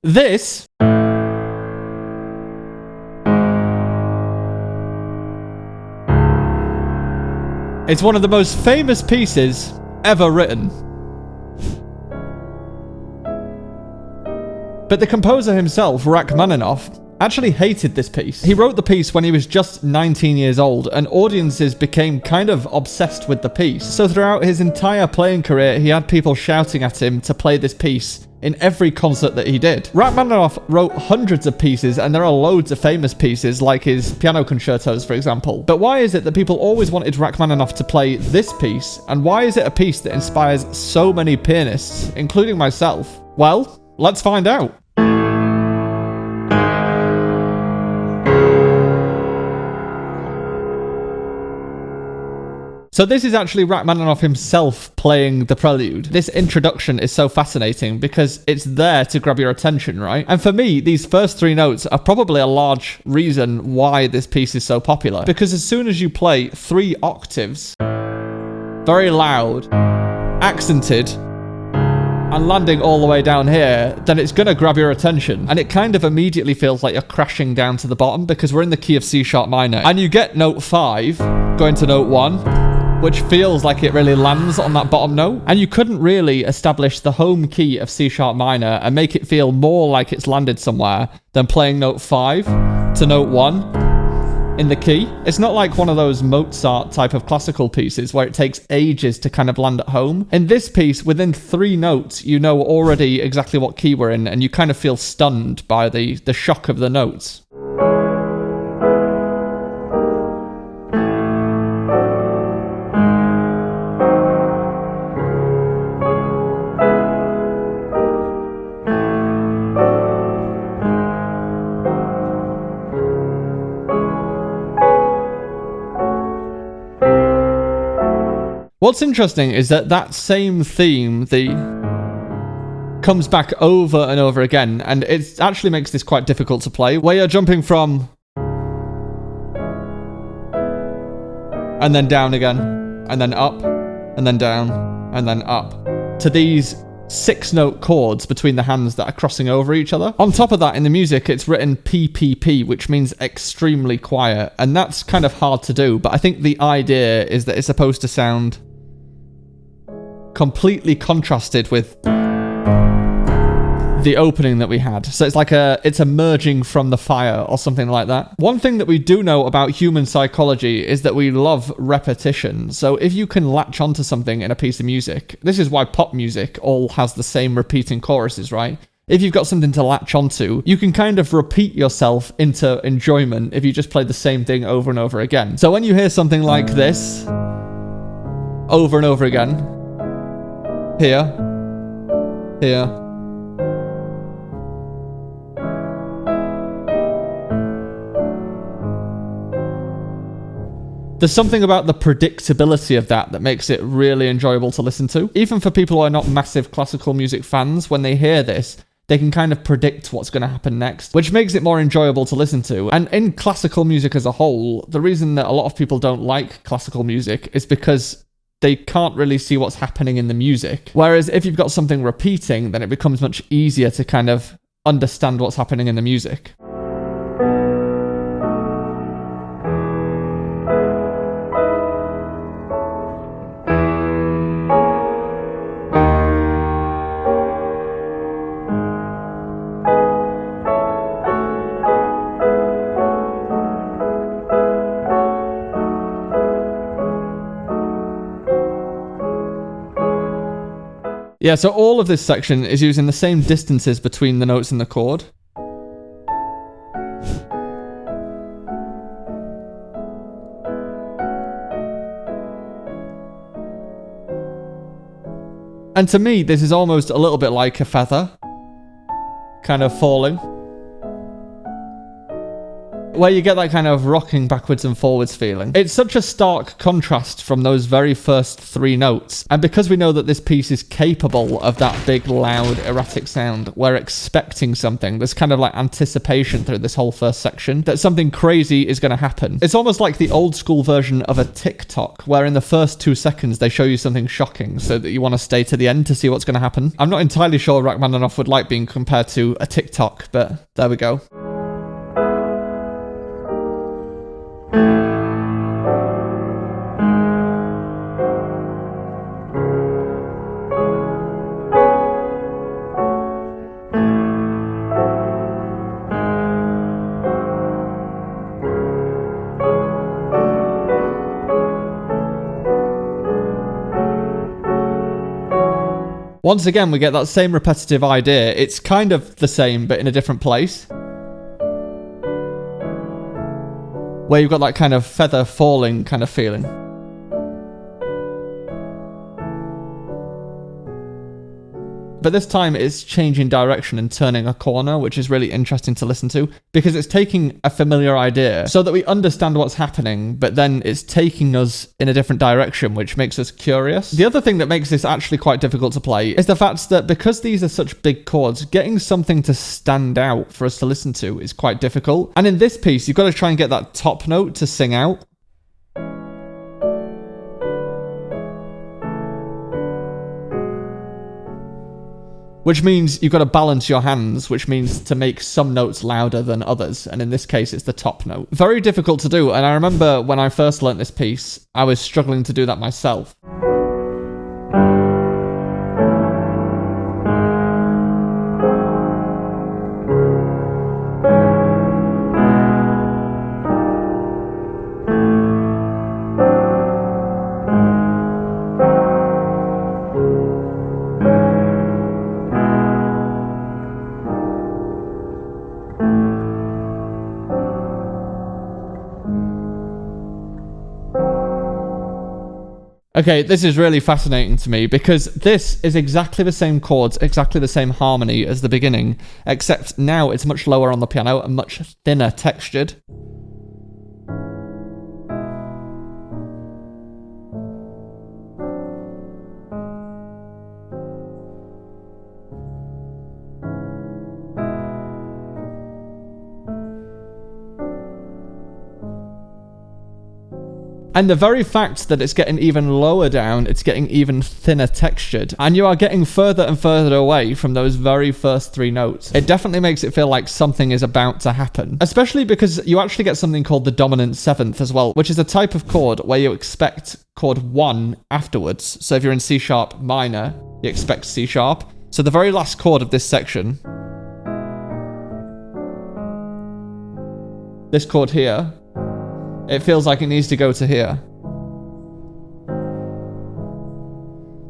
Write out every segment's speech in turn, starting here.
This is one of the most famous pieces ever written. But the composer himself, Rachmaninoff, actually hated this piece. He wrote the piece when he was just 19 years old, and audiences became kind of obsessed with the piece. So throughout his entire playing career, he had people shouting at him to play this piece in every concert that he did. Rachmaninoff wrote hundreds of pieces, and there are loads of famous pieces, like his piano concertos, for example. But why is it that people always wanted Rachmaninoff to play this piece, and why is it a piece that inspires so many pianists, including myself? Well, let's find out. So this is actually Rachmaninoff himself playing the Prelude. This introduction is so fascinating because it's there to grab your attention, right? And for me, these first three notes are probably a large reason why this piece is so popular. Because as soon as you play 3 octaves, very loud, accented, and landing all the way down here, then it's going to grab your attention. And it kind of immediately feels like you're crashing down to the bottom because we're in the key of C sharp minor. And you get note 5 going to note 1. Which feels like it really lands on that bottom note. And you couldn't really establish the home key of C sharp minor and make it feel more like it's landed somewhere than playing note 5 to note 1 in the key. It's not like one of those Mozart type of classical pieces where it takes ages to kind of land at home. In this piece, within 3 notes, you know already exactly what key we're in, and you kind of feel stunned by the shock of the notes. What's interesting is that that same theme comes back over and over again, and it actually makes this quite difficult to play, where you're jumping from and then down again, and then up, and then down, and then up, to these 6-note chords between the hands that are crossing over each other. On top of that, in the music, it's written PPP, which means extremely quiet, and that's kind of hard to do, but I think the idea is that it's supposed to sound completely contrasted with the opening that we had. So it's like it's emerging from the fire or something like that. One thing that we do know about human psychology is that we love repetition. So if you can latch onto something in a piece of music, this is why pop music all has the same repeating choruses, right? If you've got something to latch onto, you can kind of repeat yourself into enjoyment if you just play the same thing over and over again. So when you hear something like this over and over again, here, here, there's something about the predictability of that makes it really enjoyable to listen to. Even for people who are not massive classical music fans, when they hear this, they can kind of predict what's going to happen next, which makes it more enjoyable to listen to. And in classical music as a whole, the reason that a lot of people don't like classical music is because they can't really see what's happening in the music. Whereas if you've got something repeating, then it becomes much easier to kind of understand what's happening in the music. Yeah, so all of this section is using the same distances between the notes in the chord. And to me, this is almost a little bit like a feather, kind of falling. where you get that kind of rocking backwards and forwards feeling. It's such a stark contrast from those very first 3 notes, and because we know that this piece is capable of that big, loud, erratic sound, we're expecting something. There's kind of like anticipation through this whole first section that something crazy is going to happen. It's almost like the old school version of a TikTok, where in the first 2 seconds they show you something shocking so that you want to stay to the end to see what's going to happen. I'm not entirely sure Rachmaninoff would like being compared to a TikTok, but there we go. Once again, we get that same repetitive idea. It's kind of the same, but in a different place. Where you've got that kind of feather falling kind of feeling. But this time it's changing direction and turning a corner, which is really interesting to listen to, because it's taking a familiar idea so that we understand what's happening, but then it's taking us in a different direction, which makes us curious. The other thing that makes this actually quite difficult to play is the fact that because these are such big chords, getting something to stand out for us to listen to is quite difficult. And in this piece, you've got to try and get that top note to sing out. Which means you've got to balance your hands, which means to make some notes louder than others. And in this case, it's the top note. Very difficult to do. And I remember when I first learnt this piece, I was struggling to do that myself. Okay, this is really fascinating to me because this is exactly the same chords, exactly the same harmony as the beginning, except now it's much lower on the piano and much thinner textured. And the very fact that it's getting even lower down, it's getting even thinner textured, and you are getting further and further away from those very first 3 notes. It definitely makes it feel like something is about to happen, especially because you actually get something called the dominant 7th as well, which is a type of chord where you expect chord 1 afterwards. So if you're in C sharp minor, you expect C sharp. So the very last chord of this section, this chord here, it feels like it needs to go to here.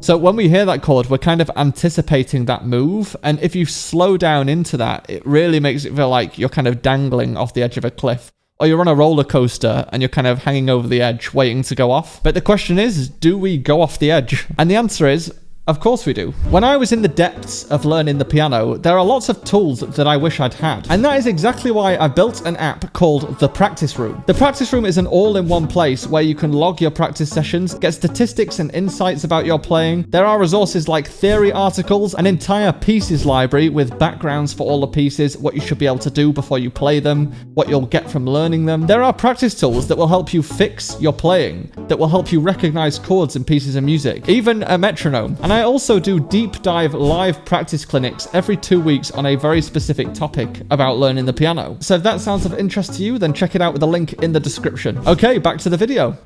So when we hear that chord, we're kind of anticipating that move. And if you slow down into that, it really makes it feel like you're kind of dangling off the edge of a cliff. Or you're on a roller coaster and you're kind of hanging over the edge, waiting to go off. But the question is, do we go off the edge? And the answer is, of course we do. When I was in the depths of learning the piano, there are lots of tools that I wish I'd had. And that is exactly why I built an app called The Practice Room. The Practice Room is an all-in-one place where you can log your practice sessions, get statistics and insights about your playing. There are resources like theory articles, an entire pieces library with backgrounds for all the pieces, what you should be able to do before you play them, what you'll get from learning them. There are practice tools that will help you fix your playing, that will help you recognize chords and pieces of music, even a metronome. And I also do deep dive live practice clinics every 2 weeks on a very specific topic about learning the piano. So if that sounds of interest to you, then check it out with the link in the description. Okay, back to the video.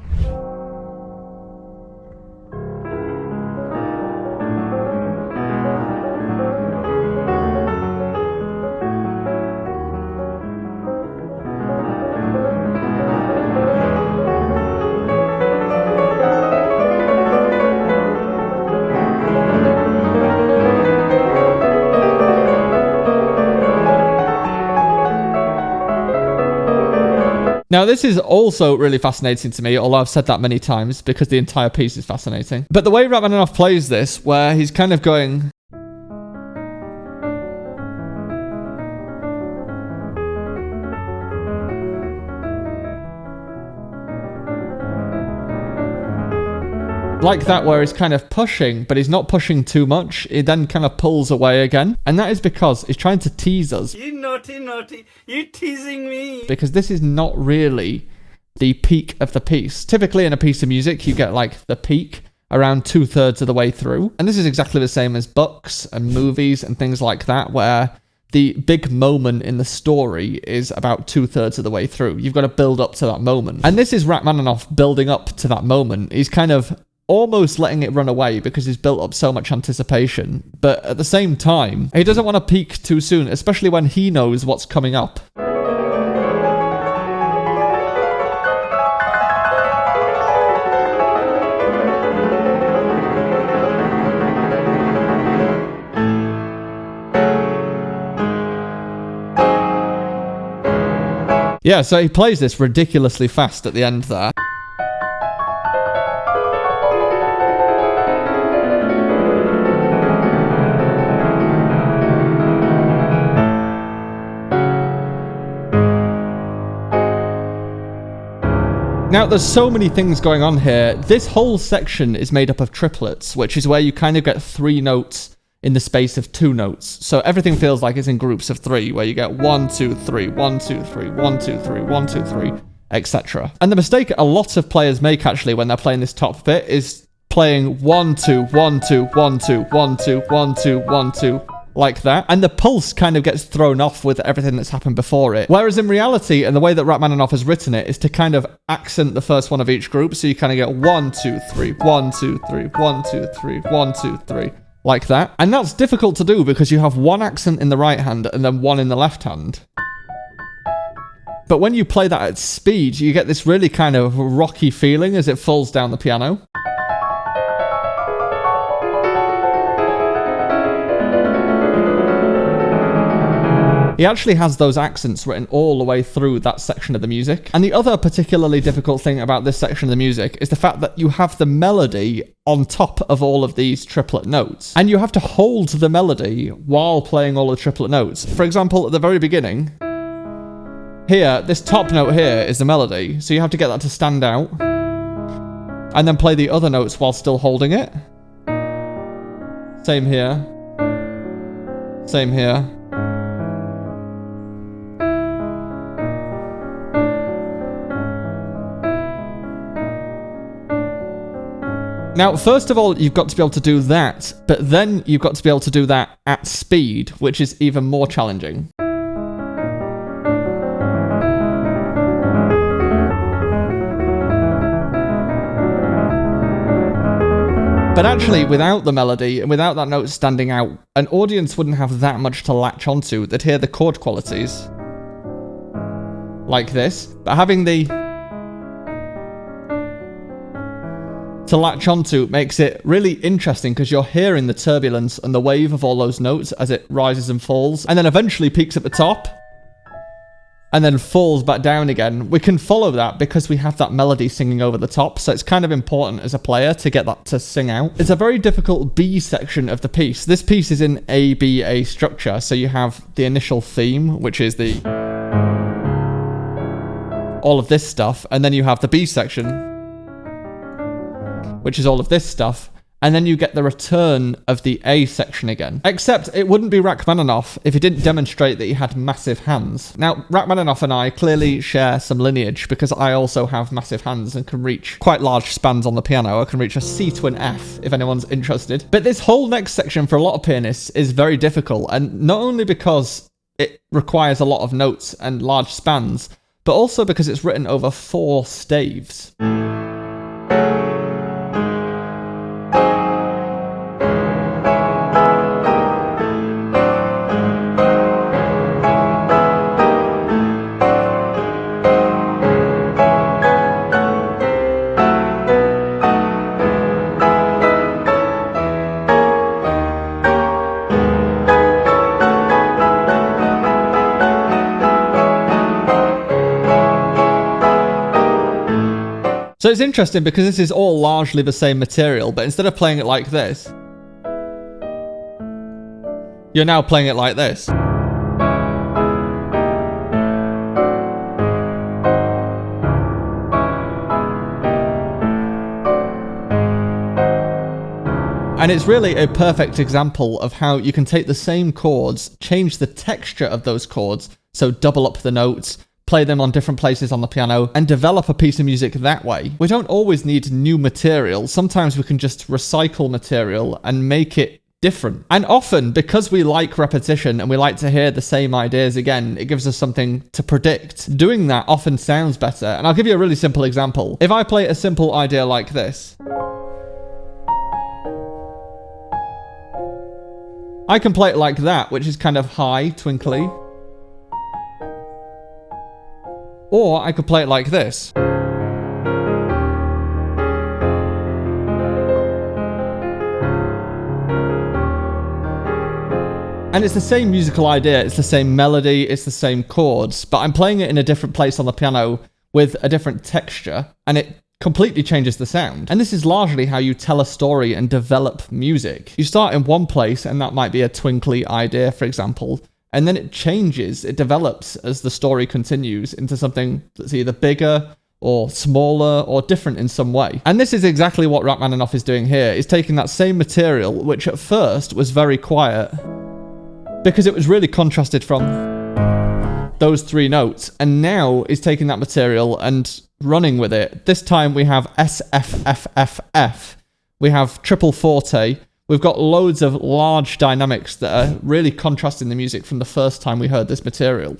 Now, this is also really fascinating to me, although I've said that many times because the entire piece is fascinating. But the way Rachmaninoff plays this, where he's kind of going... Like that, where he's kind of pushing, but he's not pushing too much. He then kind of pulls away again. And that is because he's trying to tease us. You naughty, you teasing me. Because this is not really the peak of the piece. Typically in a piece of music, you get like the peak around 2/3 of the way through. And this is exactly the same as books and movies and things like that, where the big moment in the story is about 2/3 of the way through. You've got to build up to that moment. And this is Rachmaninoff building up to that moment. He's kind of almost letting it run away because he's built up so much anticipation. But at the same time, he doesn't want to peak too soon, especially when he knows what's coming up. Yeah, so he plays this ridiculously fast at the end there. Now, there's so many things going on here. This whole section is made up of triplets, which is where you kind of get 3 notes in the space of 2 notes. So everything feels like it's in groups of 3, where you get 1, 2, 3, 1, 2, 3, 1, 2, 3, 1, 2, 3, etc. And the mistake a lot of players make actually when they're playing this top bit is playing 1, 2, 1, 2, 1, 2, 1, 2, 1, 2, 1, 2, like that. And the pulse kind of gets thrown off with everything that's happened before it. Whereas in reality, and the way that Rachmaninoff has written it, is to kind of accent the first one of each group. So you kind of get 1, 2, 3, 1, 2, 3, 1, 2, 3, 1, 2, 3. Like that. And that's difficult to do because you have 1 accent in the right hand and then 1 in the left hand. But when you play that at speed, you get this really kind of rocky feeling as it falls down the piano. He actually has those accents written all the way through that section of the music. And the other particularly difficult thing about this section of the music is the fact that you have the melody on top of all of these triplet notes. And you have to hold the melody while playing all the triplet notes. For example, at the very beginning, here, this top note here is the melody. So you have to get that to stand out. And then play the other notes while still holding it. Same here. Same here. Now, first of all, you've got to be able to do that, but then you've got to be able to do that at speed, which is even more challenging. But actually, without the melody and without that note standing out, an audience wouldn't have that much to latch onto. They'd hear the chord qualities like this, but having the to latch onto makes it really interesting because you're hearing the turbulence and the wave of all those notes as it rises and falls, and then eventually peaks at the top and then falls back down again. We can follow that because we have that melody singing over the top, so it's kind of important as a player to get that to sing out. It's a very difficult B section of the piece. This piece is in A-B-A structure, so you have the initial theme, which is the all of this stuff, and then you have the B section, which is all of this stuff, and then you get the return of the A section again. Except it wouldn't be Rachmaninoff if he didn't demonstrate that he had massive hands. Now, Rachmaninoff and I clearly share some lineage because I also have massive hands and can reach quite large spans on the piano. I can reach a C to an F if anyone's interested. But this whole next section for a lot of pianists is very difficult, and not only because it requires a lot of notes and large spans, but also because it's written over 4 staves. So it's interesting because this is all largely the same material, but instead of playing it like this, you're now playing it like this. And it's really a perfect example of how you can take the same chords, change the texture of those chords, so double up the notes, play them on different places on the piano, and develop a piece of music that way. We don't always need new material. Sometimes we can just recycle material and make it different. And often, because we like repetition and we like to hear the same ideas again, it gives us something to predict. Doing that often sounds better. And I'll give you a really simple example. If I play a simple idea like this, I can play it like that, which is kind of high, twinkly. Or I could play it like this. And it's the same musical idea, it's the same melody, it's the same chords, but I'm playing it in a different place on the piano with a different texture, and it completely changes the sound. And this is largely how you tell a story and develop music. You start in one place, and that might be a twinkly idea, for example, and then it changes, it develops as the story continues into something that's either bigger or smaller or different in some way. And this is exactly what Rachmaninoff is doing here. He's taking that same material, which at first was very quiet, because it was really contrasted from those three notes, and now is taking that material and running with it. This time we have S, F, F, F, F. We have triple forte. We've got loads of large dynamics that are really contrasting the music from the first time we heard this material.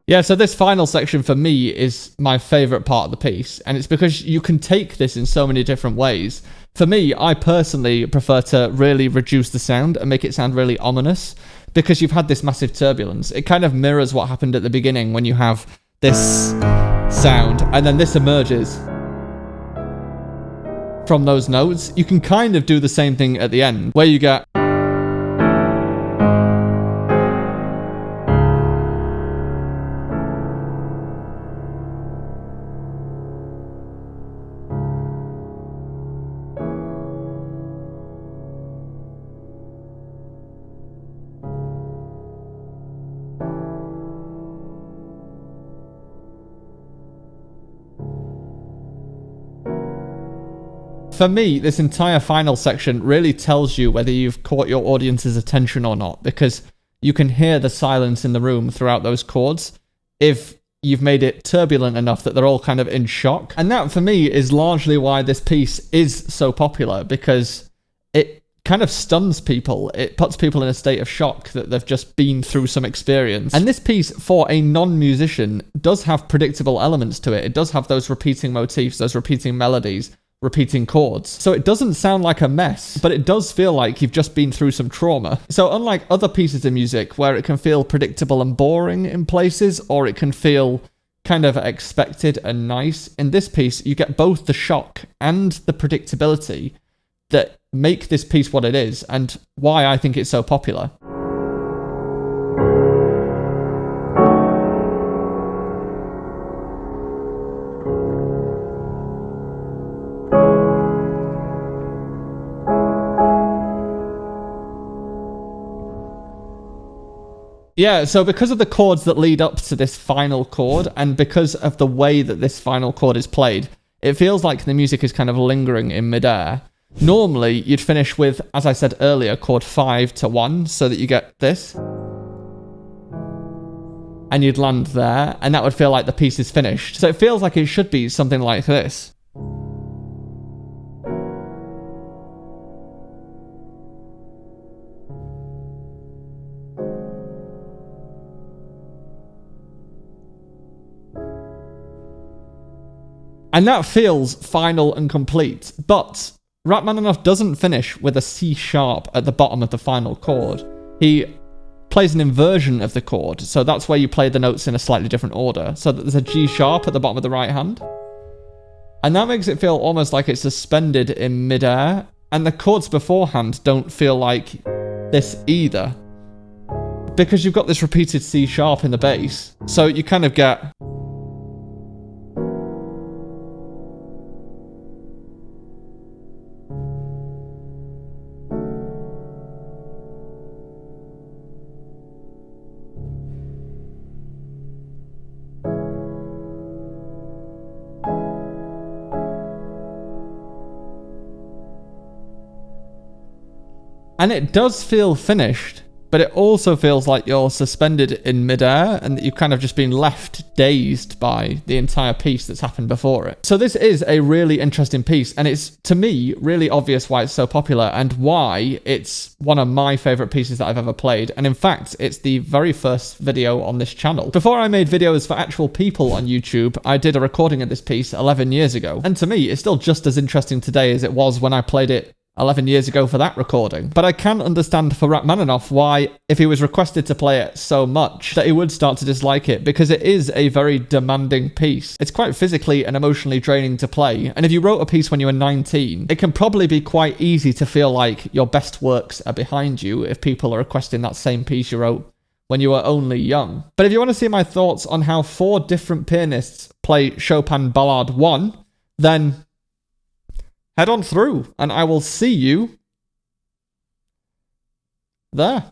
Yeah, so this final section for me is my favourite part of the piece, and it's because you can take this in so many different ways. For me, I personally prefer to really reduce the sound and make it sound really ominous, because you've had this massive turbulence. It kind of mirrors what happened at the beginning when you have this sound, and then this emerges from those notes. You can kind of do the same thing at the end, where you get... For me, this entire final section really tells you whether you've caught your audience's attention or not, because you can hear the silence in the room throughout those chords if you've made it turbulent enough that they're all kind of in shock. And that, for me, is largely why this piece is so popular, because it kind of stuns people. It puts people in a state of shock that they've just been through some experience. And this piece, for a non-musician, does have predictable elements to it. It does have those repeating motifs, those repeating melodies, repeating chords. So it doesn't sound like a mess, but it does feel like you've just been through some trauma. So unlike other pieces of music where it can feel predictable and boring in places, or it can feel kind of expected and nice, in this piece you get both the shock and the predictability that make this piece what it is, and why I think it's so popular. Yeah, so because of the chords that lead up to this final chord, and because of the way that this final chord is played, it feels like the music is kind of lingering in midair. Normally, you'd finish with, as I said earlier, chord 5 to 1, so that you get this. And you'd land there, and that would feel like the piece is finished. So it feels like it should be something like this. And that feels final and complete, but Rachmaninoff doesn't finish with a C sharp at the bottom of the final chord. He plays an inversion of the chord, so that's where you play the notes in a slightly different order. So that there's a G sharp at the bottom of the right hand, and that makes it feel almost like it's suspended in midair, And the chords beforehand don't feel like this either, because you've got this repeated C sharp in the bass. So you kind of get... And it does feel finished, but it also feels like you're suspended in midair and that you've kind of just been left dazed by the entire piece that's happened before it. So this is a really interesting piece, and it's, to me, really obvious why it's so popular and why it's one of my favourite pieces that I've ever played. And in fact, it's the very first video on this channel. Before I made videos for actual people on YouTube, I did a recording of this piece 11 years ago. And to me, it's still just as interesting today as it was when I played it 11 years ago for that recording. But I can understand for Rachmaninoff why, if he was requested to play it so much, that he would start to dislike it, because it is a very demanding piece. It's quite physically and emotionally draining to play, and if you wrote a piece when you were 19, it can probably be quite easy to feel like your best works are behind you if people are requesting that same piece you wrote when you were only young. But if you want to see my thoughts on how 4 different pianists play Chopin Ballade 1, then head on through, and I will see you there.